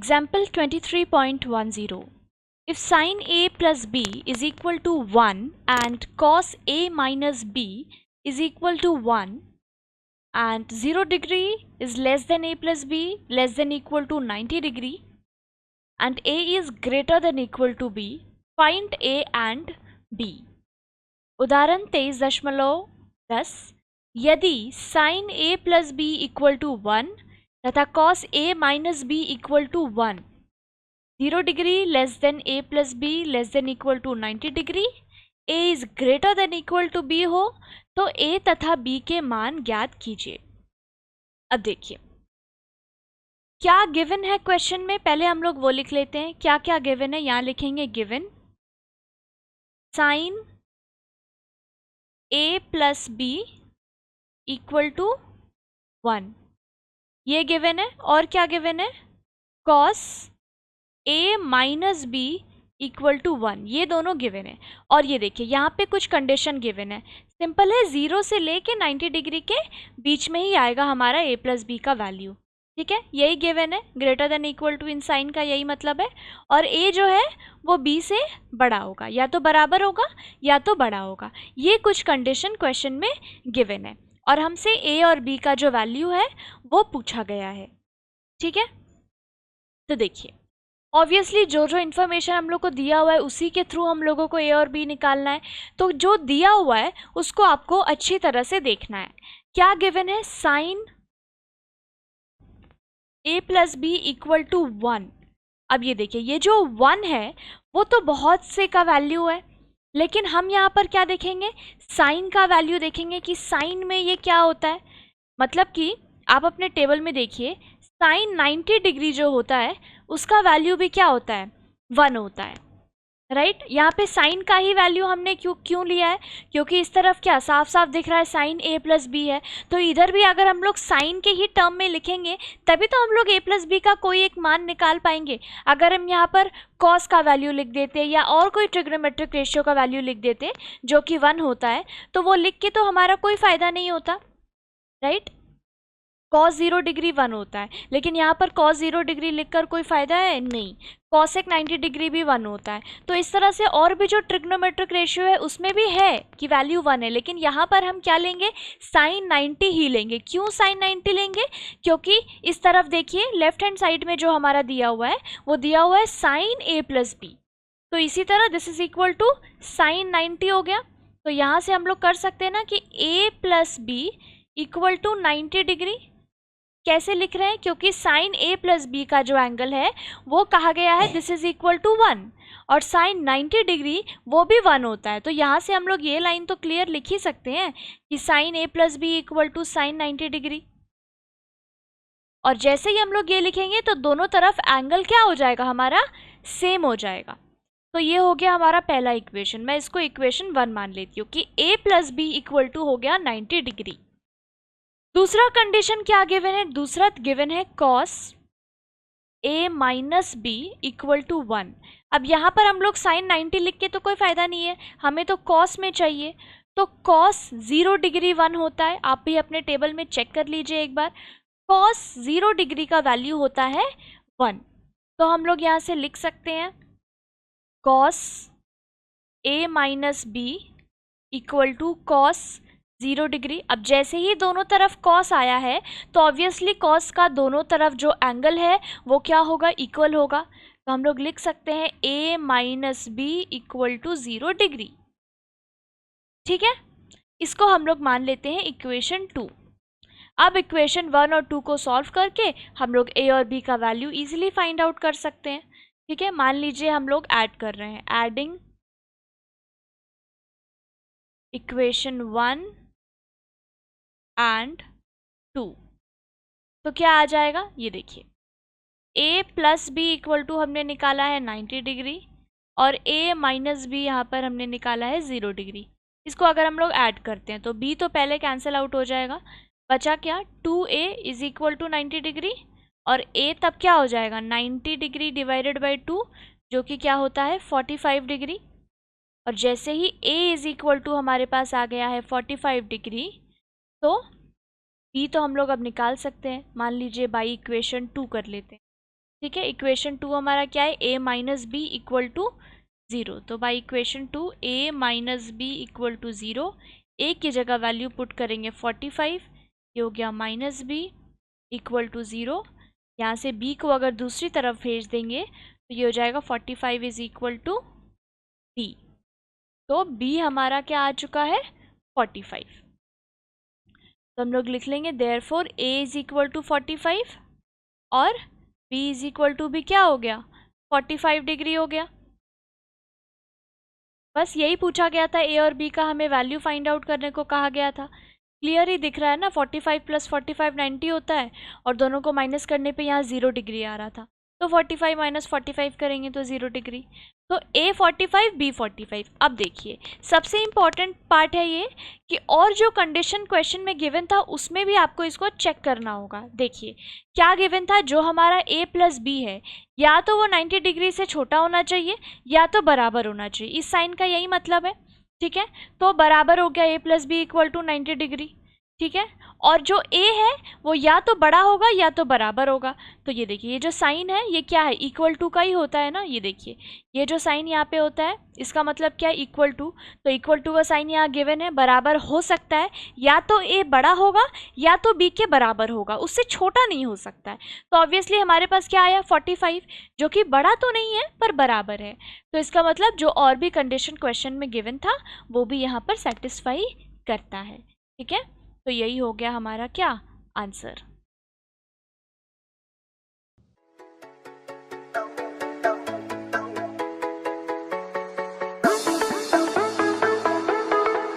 Example 23.10. If sin A plus B is equal to 1 and cos A minus B is equal to 1 and 0 degree is less than A plus B less than equal to 90 degree and A is greater than equal to B, find A and B. उदाहरण 23.10. यदि sin A plus B equal to 1 तथा cos A minus B equal to 1, 0 degree less than A plus B less than equal to 90 degree, A is greater than equal to B हो तो A तथा B के मान ज्ञात कीजिए। अब देखिए क्या गिवन है क्वेश्चन में, पहले हम लोग वो लिख लेते हैं क्या क्या गिवन है। यहाँ लिखेंगे given sin A plus B equal to 1, ये गिवन है। और क्या गिवन है, cos A minus B equal to 1, ये दोनों गिवन है। और ये देखिए यहाँ पे कुछ कंडीशन गिवन है, सिंपल है, 0 से लेके 90 डिग्री के बीच में ही आएगा हमारा A प्लस बी का वैल्यू, ठीक है, यही गिवन है। ग्रेटर देन इक्वल टू इन साइन का यही मतलब है। और A जो है वो B से बड़ा होगा, या तो बराबर होगा या तो बड़ा होगा। ये कुछ कंडीशन क्वेश्चन में गिवन है और हमसे A और B का जो वैल्यू है वो पूछा गया है, ठीक है। तो देखिए ऑब्वियसली जो जो इन्फॉर्मेशन हम लोग को दिया हुआ है उसी के थ्रू हम लोगों को A और B निकालना है। तो जो दिया हुआ है उसको आपको अच्छी तरह से देखना है। क्या गिवन है, sine A plus B equal to 1। अब ये देखिए ये जो 1 है वो तो बहुत से का वैल्यू है, लेकिन हम यहाँ पर क्या देखेंगे, साइन का वैल्यू देखेंगे कि साइन में ये क्या होता है। मतलब कि आप अपने टेबल में देखिए साइन 90 डिग्री जो होता है उसका वैल्यू भी क्या होता है, 1 होता है, राइट। यहाँ पे साइन का ही वैल्यू हमने क्यों लिया है, क्योंकि इस तरफ क्या साफ साफ दिख रहा है साइन A प्लस बी है, तो इधर भी अगर हम लोग साइन के ही टर्म में लिखेंगे तभी तो हम लोग A प्लस बी का कोई एक मान निकाल पाएंगे। अगर हम यहाँ पर कॉस का वैल्यू लिख देते या और कोई ट्रिग्नोमेट्रिक रेशियो का वैल्यू लिख देते जो कि 1 होता है, तो वो लिख के तो हमारा कोई फ़ायदा नहीं होता, राइट। cos 0 डिग्री 1 होता है, लेकिन यहाँ पर cos 0 डिग्री लिखकर कोई फ़ायदा है नहीं, cosec 90 डिग्री भी 1 होता है। तो इस तरह से और भी जो ट्रिग्नोमेट्रिक रेशियो है उसमें भी है कि वैल्यू 1 है, लेकिन यहाँ पर हम क्या लेंगे, साइन 90 ही लेंगे। क्यों साइन 90 लेंगे, क्योंकि इस तरफ देखिए लेफ्ट हैंड साइड में जो हमारा दिया हुआ है वो दिया हुआ है साइन A प्लस बी, तो इसी तरह this is equal to sine 90 हो गया। तो यहाँ से हम लोग कर सकते हैं ना कि A plus B equal to 90 degree. कैसे लिख रहे हैं, क्योंकि साइन A प्लस बी का जो एंगल है वो कहा गया है दिस इज इक्वल टू 1 और साइन 90 डिग्री वो भी 1 होता है। तो यहाँ से हम लोग ये लाइन तो क्लियर लिख ही सकते हैं कि sine A plus B equal to sine 90 degree. और जैसे ही हम लोग ये लिखेंगे तो दोनों तरफ एंगल क्या हो जाएगा, हमारा सेम हो जाएगा। तो ये हो गया हमारा पहला इक्वेशन, मैं इसको इक्वेशन 1 मान लेती हूँ कि A plus B equal to हो गया 90 डिग्री। दूसरा कंडीशन क्या गिवन है, दूसरा गिवन है cos A minus B equal to 1। अब यहाँ पर हम लोग साइन 90 लिख के तो कोई फ़ायदा नहीं है, हमें तो cos में चाहिए। तो cos 0 डिग्री 1 होता है, आप भी अपने टेबल में चेक कर लीजिए एक बार। cos 0 डिग्री का वैल्यू होता है 1, तो हम लोग यहाँ से लिख सकते हैं cos A minus B equal to cos 0 degree. अब जैसे ही दोनों तरफ cos आया है तो ऑब्वियसली cos का दोनों तरफ जो एंगल है वो क्या होगा, इक्वल होगा। तो हम लोग लिख सकते हैं A minus B equal to 0 degree, ठीक है। इसको हम लोग मान लेते हैं इक्वेशन 2। अब इक्वेशन 1 और 2 को सॉल्व करके हम लोग A और B का वैल्यू इजीली फाइंड आउट कर सकते हैं, ठीक है। मान लीजिए हम लोग ऐड कर रहे हैं, एडिंग इक्वेशन 1 एंड 2, तो क्या आ जाएगा, ये देखिए A plus B equal to हमने निकाला है 90 डिग्री और A माइनस बी यहाँ पर हमने निकाला है 0 डिग्री। इसको अगर हम लोग ऐड करते हैं तो B तो पहले कैंसिल आउट हो जाएगा, बचा क्या 2A is equal to 90 degree और A तब क्या हो जाएगा 90 डिग्री डिवाइडेड बाई 2 जो कि क्या होता है 45 डिग्री। और जैसे ही A इज इक्वल टू हमारे पास आ गया है 45 डिग्री, तो B तो हम लोग अब निकाल सकते हैं, मान लीजिए बाई इक्वेशन 2 कर लेते हैं। ठीक है। इक्वेशन 2 हमारा क्या है, a minus B equal to 0। तो by equation 2 a minus B equal to 0, a की जगह वैल्यू पुट करेंगे 45, ये हो गया माइनस बी इक्वल टू 0। यहाँ से b को अगर दूसरी तरफ भेज देंगे तो ये हो जाएगा 45 इज इक्वल टू b। तो b हमारा क्या आ चुका है, 45। तो हम लोग लिख लेंगे therefore a is equal to 45 और b इज इक्वल टू भी क्या हो गया, 45 डिग्री हो गया। बस यही पूछा गया था, a और b का हमें वैल्यू फाइंड आउट करने को कहा गया था। क्लियर ही दिख रहा है ना, 45 प्लस 45 90 होता है और दोनों को माइनस करने पे यहाँ 0 डिग्री आ रहा था। तो 45 माइनस 45 करेंगे तो 0 डिग्री। तो a 45 b 45। अब देखिए सबसे इम्पॉर्टेंट पार्ट है ये कि और जो कंडीशन क्वेश्चन में गिवन था उसमें भी आपको इसको चेक करना होगा। देखिए क्या गिवन था, जो हमारा a प्लस बी है या तो वो 90 डिग्री से छोटा होना चाहिए या तो बराबर होना चाहिए। इस साइन का यही मतलब है, ठीक है। तो बराबर हो गया a plus B equal to 90 degree, ठीक है। और जो a है वो या तो बड़ा होगा या तो बराबर होगा। तो ये देखिए ये जो साइन है ये क्या है, इक्वल टू का ही होता है ना। ये देखिए ये जो साइन यहाँ पे होता है इसका मतलब क्या है, इक्वल टू। तो इक्वल टू का साइन यहाँ गिवन है, बराबर हो सकता है या तो a बड़ा होगा या तो b के बराबर होगा, उससे छोटा नहीं हो सकता है। तो ऑब्वियसली हमारे पास क्या आया 45, जो कि बड़ा तो नहीं है पर बराबर है। तो इसका मतलब जो और भी कंडीशन क्वेश्चन में गिवन था वो भी यहाँ पर सेटिस्फाई करता है, ठीक है। तो यही हो गया हमारा क्या आंसर।